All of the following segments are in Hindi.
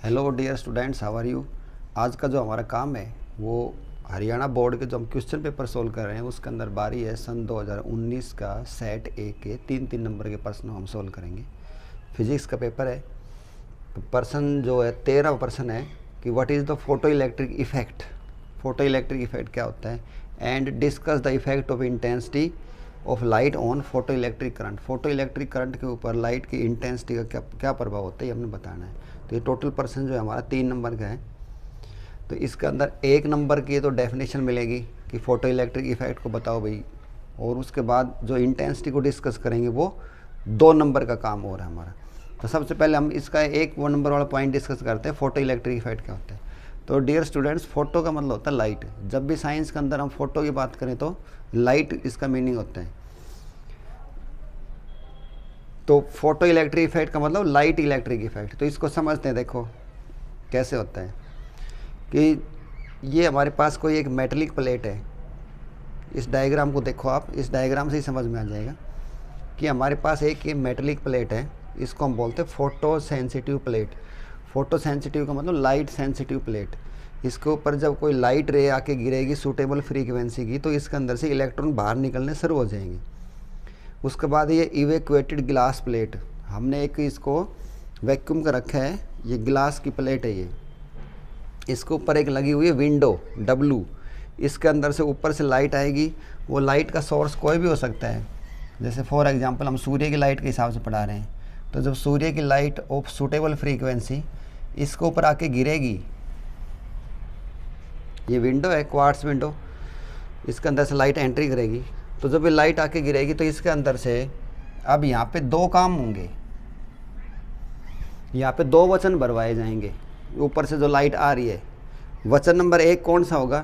Hello dear students, how are you. आज का जो हमारा काम है वो हरियाणा बोर्ड के जो हम क्वेश्चन पेपर सोल्व कर रहे हैं उसके अंदर बारी है सन 2019 का सेट ए के 3-3 नंबर के प्रश्न हम सोल्व करेंगे। फिजिक्स का पेपर है। प्रश्न जो है 13 प्रश्न है कि what is the photo electric effect. Photo electric effect क्या होता है and discuss the effect of intensity of light on photo electric current. Photo electric current के ऊपर लाइट की इंटेंसिटी का क्या क्या प्रभाव होता है ये हमने बताना है। तो ये टोटल प्रश्न जो है हमारा 3 नंबर का है। तो इसके अंदर 1 नंबर की तो डेफिनेशन मिलेगी कि फोटो इलेक्ट्रिक इफेक्ट को बताओ भाई, और उसके बाद जो इंटेंसिटी को डिस्कस करेंगे वो 2 नंबर का काम हो रहा है हमारा। तो सबसे पहले हम इसका 1 नंबर वाला पॉइंट डिस्कस करते हैं, फोटो इलेक्ट्रिक इफेक्ट क्या होता है। तो डियर स्टूडेंट्स, फोटो का मतलब होता है लाइट। जब भी साइंस के अंदर हम फोटो की बात करें तो लाइट इसका मीनिंग होता है। तो फोटो इलेक्ट्रिक इफेक्ट का मतलब लाइट इलेक्ट्रिक इफेक्ट। तो इसको समझते हैं, देखो कैसे होता है कि ये हमारे पास कोई एक मेटेलिक प्लेट है। इस डायग्राम को देखो आप, इस डायग्राम से ही समझ में आ जाएगा कि हमारे पास एक ये मेटेलिक प्लेट है। इसको हम बोलते हैं photo sensitive plate. Photo sensitive का मतलब लाइट सेंसिटिव प्लेट। इसके ऊपर जब कोई लाइट रे आके गिरेगी सूटेबल फ्रीक्वेंसी की तो इसके अंदर से इलेक्ट्रॉन बाहर निकलने शुरू हो जाएंगे। उसके बाद ये इवेक्यूएटेड ग्लास प्लेट, हमने एक इसको वैक्यूम का रखा है, ये ग्लास की प्लेट है। ये इसके ऊपर एक लगी हुई है विंडो डब्लू। इसके अंदर से ऊपर से लाइट आएगी। वो लाइट का सोर्स कोई भी हो सकता है। जैसे फॉर एग्जांपल हम सूर्य की लाइट के हिसाब से पढ़ा रहे हैं, तो जब सूर्य की लाइट ऑफ सूटेबल फ्रीक्वेंसी इसके ऊपर आके गिरेगी, ये विंडो है क्वार्ट्स विंडो, इसके अंदर से लाइट एंट्री करेगी। तो जब ये लाइट आके गिरेगी तो इसके अंदर से अब यहाँ पे 2 काम होंगे। यहाँ पे 2 वचन भरवाए जाएंगे ऊपर से जो लाइट आ रही है। वचन नंबर 1 कौन सा होगा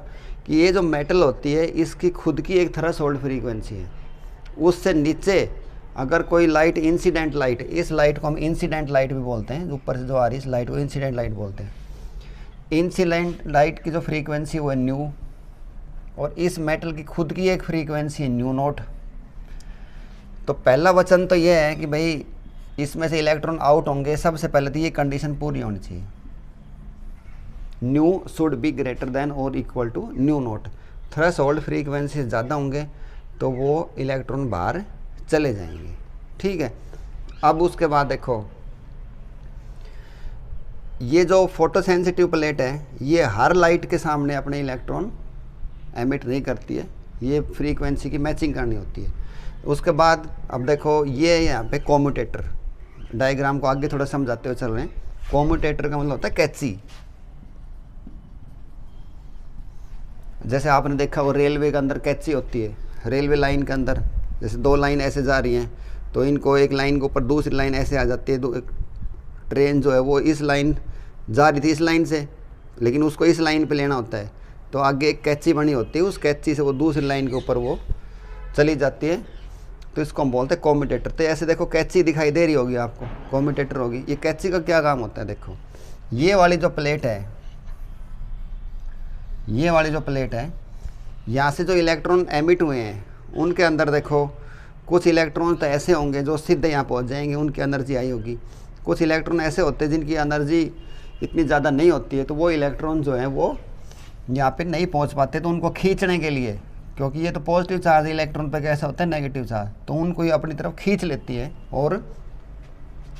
कि ये जो मेटल होती है इसकी खुद की एक थ्रेशोल्ड फ्रीक्वेंसी है। उससे नीचे अगर कोई लाइट इंसिडेंट लाइट, इस लाइट को हम इंसिडेंट लाइट भी बोलते हैं, ऊपर से जो आ रही है इस लाइट को इंसिडेंट लाइट बोलते हैं। इंसिडेंट लाइट की जो फ्रीक्वेंसी वो है न्यू, और इस मेटल की खुद की एक फ्रीक्वेंसी है न्यू नॉट। तो पहला वचन तो ये है कि भाई इसमें से इलेक्ट्रॉन आउट होंगे। सबसे पहले तो ये कंडीशन पूरी होनी चाहिए, nu should be greater than और equal to nu naught. Threshold frequency ज़्यादा होंगे तो वो इलेक्ट्रॉन बाहर चले जाएंगे, ठीक है। अब उसके बाद देखो, ये जो फोटो सेंसिटिव प्लेट है ये हर लाइट के सामने अपने इलेक्ट्रॉन एमिट नहीं करती है, ये फ्रीक्वेंसी की मैचिंग करनी होती है। उसके बाद अब देखो ये यहाँ पे कॉम्यूटेटर, डायग्राम को आगे थोड़ा समझाते हुए चल रहे हैं। कॉम्यूटेटर का मतलब होता है कैची। जैसे आपने देखा वो रेलवे के अंदर कैची होती है। रेलवे लाइन के अंदर जैसे 2 लाइन ऐसे जा रही हैं तो इनको एक लाइन के ऊपर दूसरी लाइन ऐसे आ जाती है। एक ट्रेन जो है वो इस लाइन जा रही थी इस लाइन से, लेकिन उसको इस लाइन पे लेना होता है तो आगे एक कैची बनी होती है, उस कैची से वो दूसरी लाइन के ऊपर वो चली जाती है। तो इसको हम बोलते हैं कॉम्यूटेटर। तो ऐसे देखो कैची दिखाई दे रही होगी आपको, कॉम्यूटेटर होगी। ये कैची का क्या काम होता है, देखो ये वाली जो प्लेट है, ये वाली जो प्लेट है, यहाँ से जो इलेक्ट्रॉन एमिट हुए हैं उनके अंदर देखो कुछ इलेक्ट्रॉन तो ऐसे होंगे जो सीधे यहाँ पहुँच जाएंगे, उनकी एनर्जी आई होगी। कुछ इलेक्ट्रॉन ऐसे होते हैं जिनकी एनर्जी इतनी ज़्यादा नहीं होती है, तो वो इलेक्ट्रॉन जो है वो यहाँ पे नहीं पहुँच पाते। तो उनको खींचने के लिए, क्योंकि ये तो पॉजिटिव चार्ज इलेक्ट्रॉन पे कैसा होता है नेगेटिव चार्ज, तो उनको ये अपनी तरफ खींच लेती है और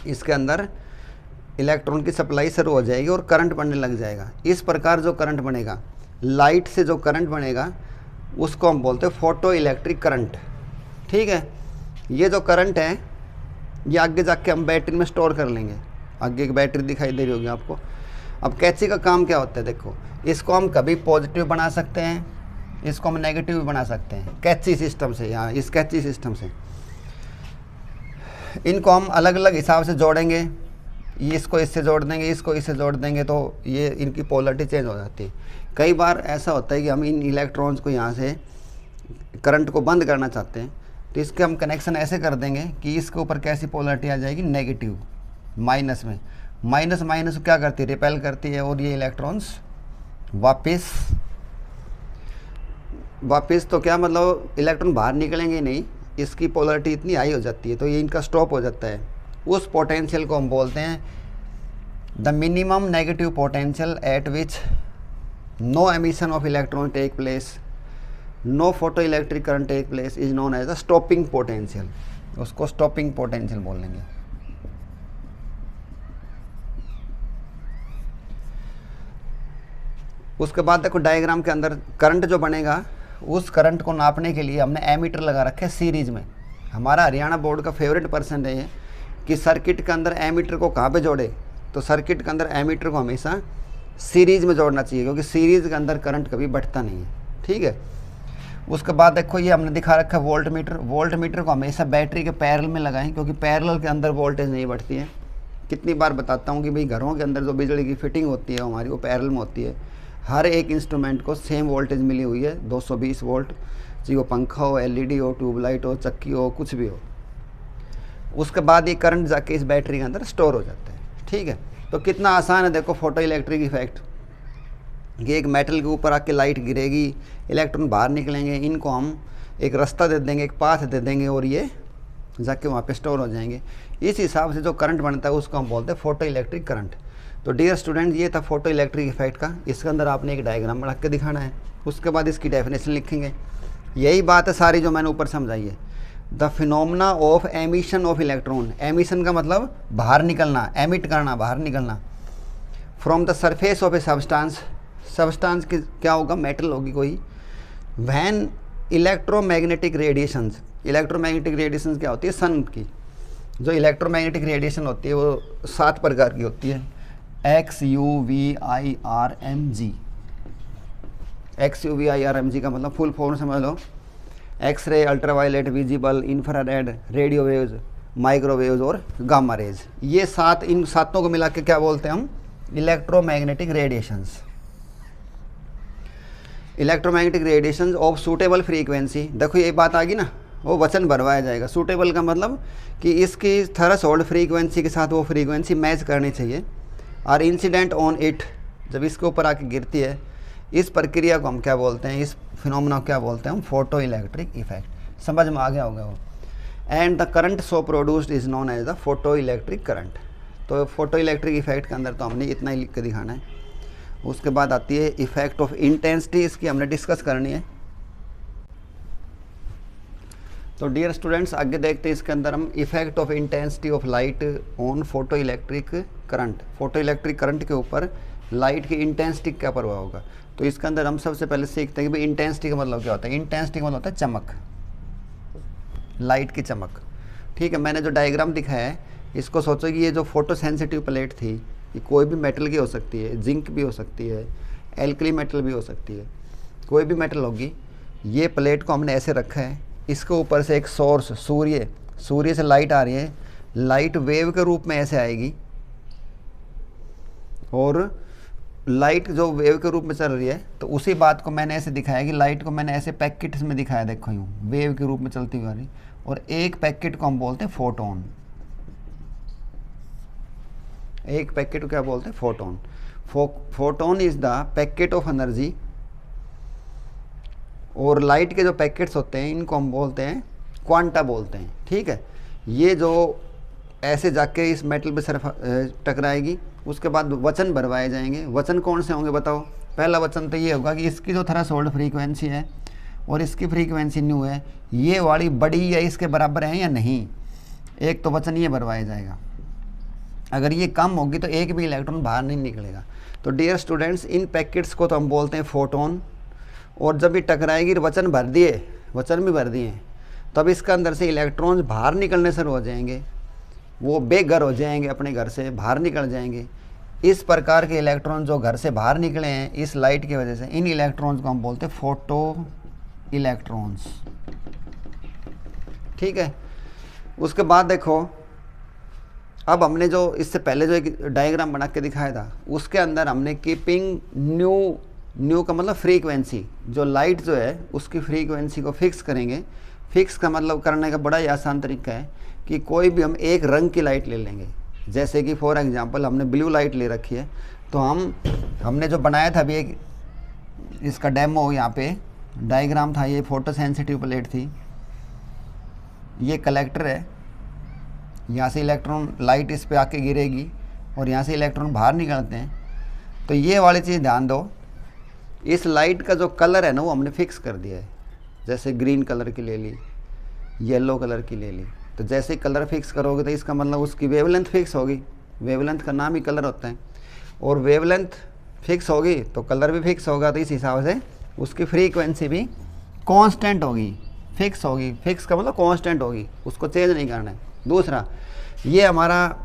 इसके अंदर इलेक्ट्रॉन की सप्लाई शुरू हो जाएगी और करंट बनने लग जाएगा। इस प्रकार जो करंट बनेगा, लाइट से जो करंट बनेगा उसको हम बोलते हैं फोटो इलेक्ट्रिक करंट, ठीक है। ये जो करंट है ये आगे जाके हम बैटरी में स्टोर कर लेंगे। आगे एक बैटरी दिखाई दे रही होगी आपको। अब कैची का काम क्या होता है, देखो इसको हम कभी पॉजिटिव बना सकते हैं, इसको हम नेगेटिव भी बना सकते हैं कैची सिस्टम से। यहाँ इस कैची सिस्टम से इनको हम अलग अलग हिसाब से जोड़ेंगे। ये इसको इससे जोड़ देंगे, इसको इससे जोड़ देंगे, तो ये इनकी पोलरिटी चेंज हो जाती है। कई बार ऐसा होता है कि हम इन इलेक्ट्रॉन्स को यहाँ से करंट को बंद करना चाहते हैं, तो इसके हम कनेक्शन ऐसे कर देंगे कि इसके ऊपर कैसी पोलरिटी आ जाएगी, नेगेटिव, माइनस में। माइनस माइनस क्या करती है, रिपेल करती है, और ये इलेक्ट्रॉन्स वापस तो क्या मतलब इलेक्ट्रॉन बाहर निकलेंगे नहीं, इसकी पोलरिटी इतनी हाई हो जाती है तो ये इनका स्टॉप हो जाता है। उस पोटेंशियल को हम बोलते हैं the minimum negative potential at which no emission of electron take place, no photo electric current take place is known as the stopping potential. उसको स्टॉपिंग पोटेंशियल बोलेंगे। उसके बाद देखो डायग्राम के अंदर करंट जो बनेगा, उस करंट को नापने के लिए हमने एमीटर लगा रखे है सीरीज में। हमारा हरियाणा बोर्ड का फेवरेट पर्सन है ये कि सर्किट के अंदर एमीटर को कहाँ पे जोड़े, तो सर्किट के अंदर एमीटर को हमेशा सीरीज में जोड़ना चाहिए, क्योंकि सीरीज के अंदर करंट कभी बढ़ता नहीं है। ठीक है। उसके बाद देखो ये हमने दिखा रखा है वोल्ट मीटर। वोल्ट मीटर को हमेशा बैटरी के पैरेलल में लगाएं, क्योंकि पैरेलल के अंदर वोल्टेज नहीं बढ़ती है। कितनी बार बताता हूँ कि भाई घरों के अंदर जो बिजली की फिटिंग होती है हमारी, वो पैरेलल में होती है। हर एक इंस्ट्रूमेंट को सेम वोल्टेज मिली हुई है, 220 वोल्ट, चाहे वो पंखा हो, एलईडी हो, ट्यूबलाइट हो, चक्की हो, कुछ भी हो। उसके बाद ये करंट जाके इस बैटरी के अंदर स्टोर हो जाता है। ठीक है। तो कितना आसान है देखो फोटो इलेक्ट्रिक इफेक्ट, कि एक मेटल के ऊपर आके लाइट गिरेगी, इलेक्ट्रॉन बाहर निकलेंगे, इनको हम एक रास्ता दे देंगे, एक पाथ दे देंगे, और ये जाके वहाँ पे स्टोर हो जाएंगे। इस हिसाब से जो करंट बनता है उसको हम बोलते हैं फोटो इलेक्ट्रिक करंट। तो डियर स्टूडेंट, ये था फोटो इलेक्ट्रिक इफेक्ट का। इसके अंदर आपने एक डायग्राम बना के दिखाना है, उसके बाद इसकी डेफिनेशन लिखेंगे। यही बात है सारी जो मैंने ऊपर समझाई है। The phenomena of emission of electron, emission का मतलब बाहर निकलना, एमिट करना, बाहर निकलना, from the surface of a substance. Substance की क्या होगा, मेटल होगी कोई। When electromagnetic radiations, electromagnetic radiations क्या होती है, सन की जो इलेक्ट्रोमैग्नेटिक रेडिएशन होती है वो 7 प्रकार की होती है। XUVIRMG, XUVIRMG का मतलब फुल फॉर्म समझ लो, X ray, ultraviolet, visible, infrared, radio waves, microwaves और गामा रेज। ये 7, इन सातों को मिला के क्या बोलते हैं हम, electromagnetic radiations. Electromagnetic radiations of suitable frequency. देखो ये बात आ गई ना, वो वचन भरवाया जाएगा। सूटेबल का मतलब कि इसकी थ्रेशोल्ड फ्रीक्वेंसी के साथ वो फ्रीक्वेंसी मैच करनी चाहिए। और इंसिडेंट ऑन इट, जब इसके ऊपर आके गिरती है, इस प्रक्रिया को हम क्या बोलते हैं, इस फिनोमेना को क्या बोलते हैं हम, फोटो इलेक्ट्रिक इफेक्ट। समझ में आ गया होगा वो। And the current so produced is known as the photo electric current. तो फोटो इलेक्ट्रिक इफेक्ट के अंदर तो हमने इतना ही लिख के दिखाना है। उसके बाद आती है इफेक्ट ऑफ इंटेंसिटी, इसकी हमने डिस्कस करनी है। तो डियर स्टूडेंट्स, आगे देखते हैं इसके अंदर हम effect of intensity of light on photo electric current. Photo electric current के ऊपर लाइट की इंटेंसिटी क्या प्रभाव होगा। तो इसके अंदर हम सबसे पहले सीखते हैं कि भाई इंटेंसिटी का मतलब क्या होता है। इंटेंसिटी का मतलब होता है चमक, लाइट की चमक। ठीक है। मैंने जो डायग्राम दिखाया है, इसको सोचो कि ये जो फोटो सेंसिटिव प्लेट थी, ये कोई भी मेटल की हो सकती है, जिंक भी हो सकती है, एल्कली मेटल भी हो सकती है, कोई भी मेटल होगी। ये प्लेट को हमने ऐसे रखा है, इसके ऊपर से एक सोर्स, सूर्य से लाइट आ रही है, लाइट वेव के रूप में ऐसे आएगी, और लाइट जो वेव के रूप में चल रही है, तो उसी बात को मैंने ऐसे दिखाया कि लाइट को मैंने ऐसे पैकेट्स में दिखाया, देखो यूँ वेव के रूप में चलती हुई आ रही। और एक पैकेट को हम बोलते हैं फोटोन। एक पैकेट को क्या बोलते हैं, photon. Photon is the packet of energy. और लाइट के जो पैकेट्स होते हैं इनको हम बोलते हैं क्वांटा बोलते हैं। ठीक है। ये जो ऐसे जाके इस मेटल पे सिर्फ टकराएगी, उसके बाद वचन भरवाए जाएंगे। वचन कौन से होंगे बताओ। पहला वचन तो ये होगा कि इसकी जो थ्रेशोल्ड फ्रीक्वेंसी है और इसकी फ्रीक्वेंसी न्यू है, ये वाली बड़ी या इसके बराबर है या नहीं, एक तो वचन ये भरवाया जाएगा। अगर ये कम होगी तो एक भी इलेक्ट्रॉन बाहर नहीं निकलेगा। तो डियर स्टूडेंट्स, इन पैकेट्स को तो हम बोलते हैं फोटोन। और जब ये टकराएगी, वचन भर दिए, वचन भी भर दिए, तब इसके अंदर से इलेक्ट्रॉन्स बाहर निकलने शुरू हो जाएंगे, वो बेघर हो जाएंगे, अपने घर से बाहर निकल जाएंगे। इस प्रकार के इलेक्ट्रॉन जो घर से बाहर निकले हैं इस लाइट की वजह से, इन इलेक्ट्रॉन्स को हम बोलते हैं फोटो इलेक्ट्रॉन्स। ठीक है। उसके बाद देखो, अब हमने जो इससे पहले जो एक डायग्राम बना के दिखाया था, उसके अंदर हमने कीपिंग न्यू का मतलब फ्रीक्वेंसी, जो लाइट जो है उसकी फ्रीक्वेंसी को फिक्स करेंगे। फिक्स का मतलब करने का बड़ा ही आसान तरीका है कि कोई भी हम एक रंग की लाइट ले लेंगे। जैसे कि फॉर एग्जांपल हमने ब्लू लाइट ले रखी है, तो हमने जो बनाया था अभी एक इसका डेमो, यहाँ पे डायग्राम था, ये फोटो सेंसिटिव प्लेट थी, ये कलेक्टर है, यहाँ से इलेक्ट्रॉन लाइट इस पे आके गिरेगी और यहाँ से इलेक्ट्रॉन बाहर निकलते हैं। तो ये वाली चीज़ ध्यान दो, इस लाइट का जो कलर है ना वो हमने फिक्स कर दिया है। जैसे ग्रीन कलर की ले ली, येलो कलर की ले ली, तो जैसे कलर फिक्स करोगे तो इसका मतलब उसकी वेवलेंथ फिक्स होगी। वेवलेंथ का नाम ही कलर होता है, और वेवलेंथ फिक्स होगी तो कलर भी फिक्स होगा। तो इस हिसाब से उसकी फ्रीक्वेंसी भी कांस्टेंट होगी, फिक्स होगी। फिक्स का मतलब कांस्टेंट होगी, उसको चेंज नहीं करना है। दूसरा, ये हमारा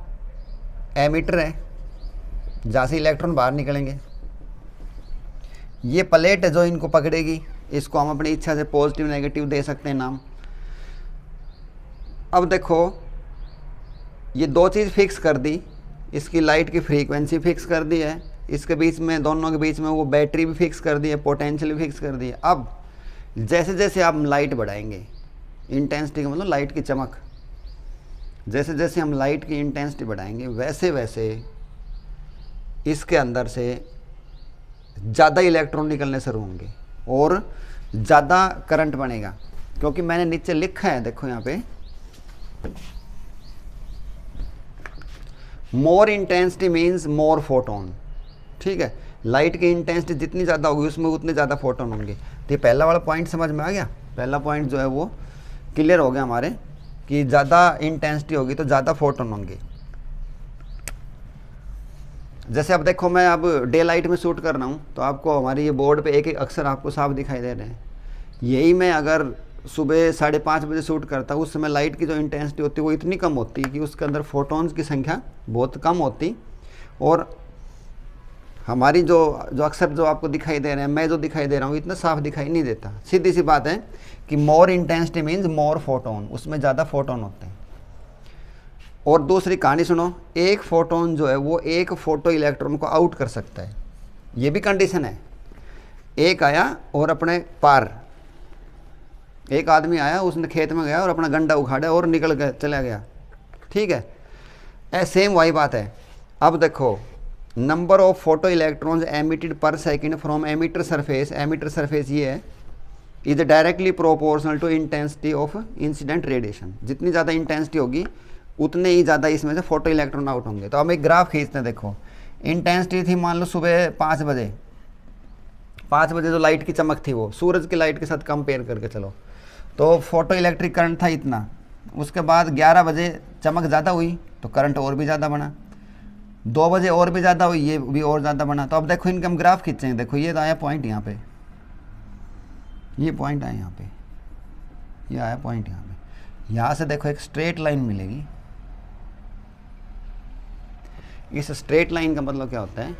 एमीटर है जहाँ से इलेक्ट्रॉन बाहर निकलेंगे। ये प्लेट है जो इनको पकड़ेगी, इसको हम अपनी इच्छा से पॉजिटिव नेगेटिव दे सकते हैं नाम। अब देखो, ये दो चीज़ फिक्स कर दी, इसकी लाइट की फ्रीक्वेंसी फिक्स कर दी है, इसके बीच में, दोनों के बीच में वो बैटरी भी फिक्स कर दी है, पोटेंशियल भी फिक्स कर दी है। अब जैसे जैसे आप लाइट बढ़ाएंगे, इंटेंसिटी का मतलब लाइट की चमक, जैसे जैसे हम लाइट की इंटेंसिटी बढ़ाएंगे वैसे वैसे इसके अंदर से ज़्यादा इलेक्ट्रॉन निकलने शुरू होंगे और ज़्यादा करंट बनेगा। क्योंकि मैंने नीचे लिखा है, देखो यहाँ पे, मोर इंटेंसिटी मीन्स मोर फोटोन। ठीक है, लाइट की इंटेंसिटी जितनी ज़्यादा होगी उसमें उतने ज़्यादा फोटोन होंगे। तो ये पहला वाला पॉइंट समझ में आ गया। पहला पॉइंट जो है वो क्लियर हो गया हमारे, कि ज़्यादा इंटेंसिटी होगी तो ज़्यादा फोटोन होंगे। जैसे अब देखो, मैं अब डे लाइट में शूट कर रहा हूँ तो आपको हमारे ये बोर्ड पे एक एक अक्षर आपको साफ दिखाई दे रहे हैं। यही मैं अगर सुबह 5:30 बजे शूट करता हूँ, उस समय लाइट की जो इंटेंसिटी होती है वो इतनी कम होती है कि उसके अंदर फोटॉन्स की संख्या बहुत कम होती, और हमारी जो अक्षर जो आपको दिखाई दे रहे हैं, मैं जो दिखाई दे रहा हूँ, इतना साफ दिखाई नहीं देता। सीधी सी बात है कि मोर इंटेंसिटी मीन्स मोर फोटोन, उसमें ज़्यादा फोटोन होते हैं। और दूसरी कहानी सुनो, एक फोटोन जो है वो एक फोटो इलेक्ट्रॉन को आउट कर सकता है। ये भी कंडीशन है। एक आया और अपने पार, एक आदमी आया, उसने खेत में गया और अपना गंडा उखाड़ा और निकल गया, चला गया। ठीक है, सेम वही बात है। अब देखो, number of photo electrons emitted per second from emitter surface, emitter surface ये है, is directly proportional to intensity of incident radiation. जितनी ज़्यादा इंटेंसिटी होगी उतने ही ज़्यादा इसमें से फोटो इलेक्ट्रॉन आउट होंगे। तो हम एक ग्राफ खींचते हैं। देखो, इंटेंसिटी थी मान लो सुबह 5 बजे, 5 बजे जो लाइट की चमक थी वो सूरज की लाइट के साथ कंपेयर करके चलो, तो फोटो इलेक्ट्रिक करंट था इतना। उसके बाद 11 बजे चमक ज़्यादा हुई तो करंट और भी ज़्यादा बना, 2 बजे और भी ज़्यादा हुई, ये भी और ज़्यादा बना। तो अब देखो इनके हम ग्राफ खींचेंगे। देखो ये आया पॉइंट यहाँ पे, ये पॉइंट आया यहाँ पे, ये आया पॉइंट यहाँ पे। यहाँ से देखो एक स्ट्रेट लाइन मिलेगी। इस स्ट्रेट लाइन का मतलब क्या होता है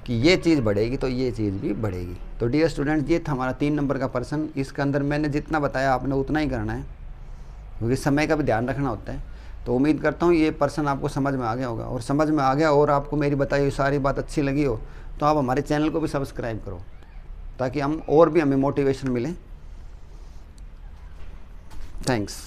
कि ये चीज़ बढ़ेगी तो ये चीज़ भी बढ़ेगी। तो डियर स्टूडेंट्स, ये था हमारा 3 नंबर का प्रश्न। इसके अंदर मैंने जितना बताया आपने उतना ही करना है, क्योंकि समय का भी ध्यान रखना होता है। तो उम्मीद करता हूँ ये प्रश्न आपको समझ में आ गया होगा, और समझ में आ गया और आपको मेरी बताई हुई सारी बात अच्छी लगी हो तो आप हमारे चैनल को भी सब्सक्राइब करो, ताकि हम और भी हमें मोटिवेशन मिले। थैंक्स।